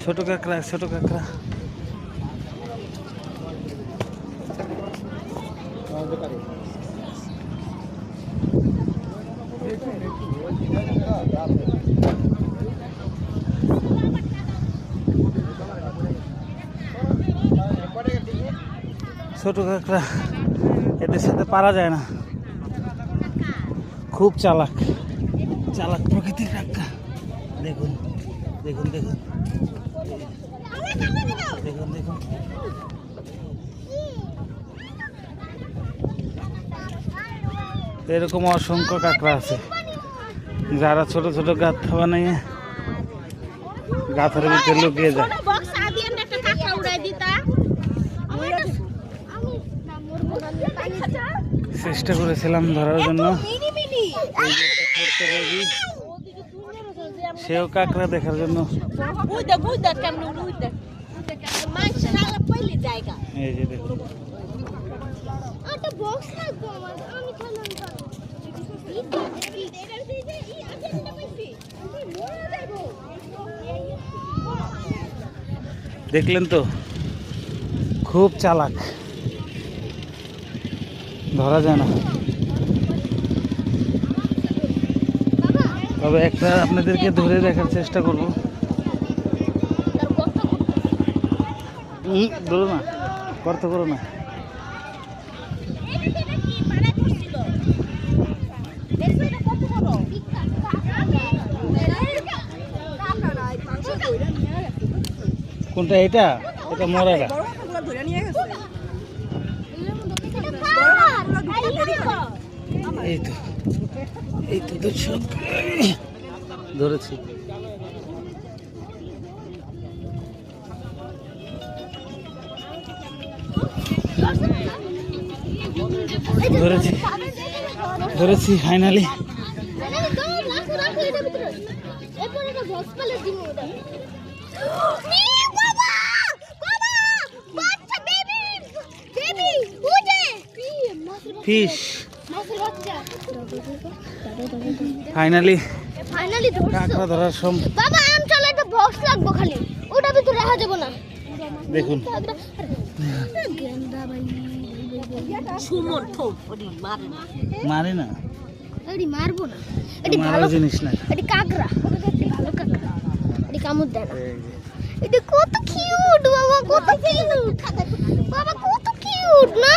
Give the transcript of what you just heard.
ছোট কাঁকড়া ছোট কাঁকড়া। ছোট কাঁকড়া, এদের সাথে পারা যায় না, খুব চালাক চালাক প্রকৃতির কাঁকড়া। দেখুন দেখুন দেখুন দেখুন দেখুন। এরকম অসংখ্য কাঁকড়া আছে যারা ছোট ছোট গাঁথ বানিয়ে গাঁথের ভিতরে লুকিয়ে যায়। চেষ্টা করেছিলাম ধরার জন্য, সেও কাঁকড়া দেখার জন্য। এই যে দেখুন, দেখলেন তো, খুব চালাক, ধরা যায় না। তবে একটা আপনাদেরকে ধরে দেখার চেষ্টা করবো। ধরো না, করতে করো না। কোনটা? এটা এটা মরাটা। এই তো এই তো দর্শক ধরেছি। ধরেছি ধরেছি ফাইনালি। ফিশ ফাইনালি কাঁকড়া ধরার সময়। বাবা আম চলে, একটা বক্স লাগবে খালি, ওটা ভিতরে রাখা যাবে না। দেখুন মারে না, এটি মারবো না, এটি ভালো জিনিস না, এটি কাঁকড়া, এটি ভালো কাঁকড়া, এটি কামড় দেয় না। এটি কত কিউট বাবা, কত কিউট বাবা, কত কিউট না।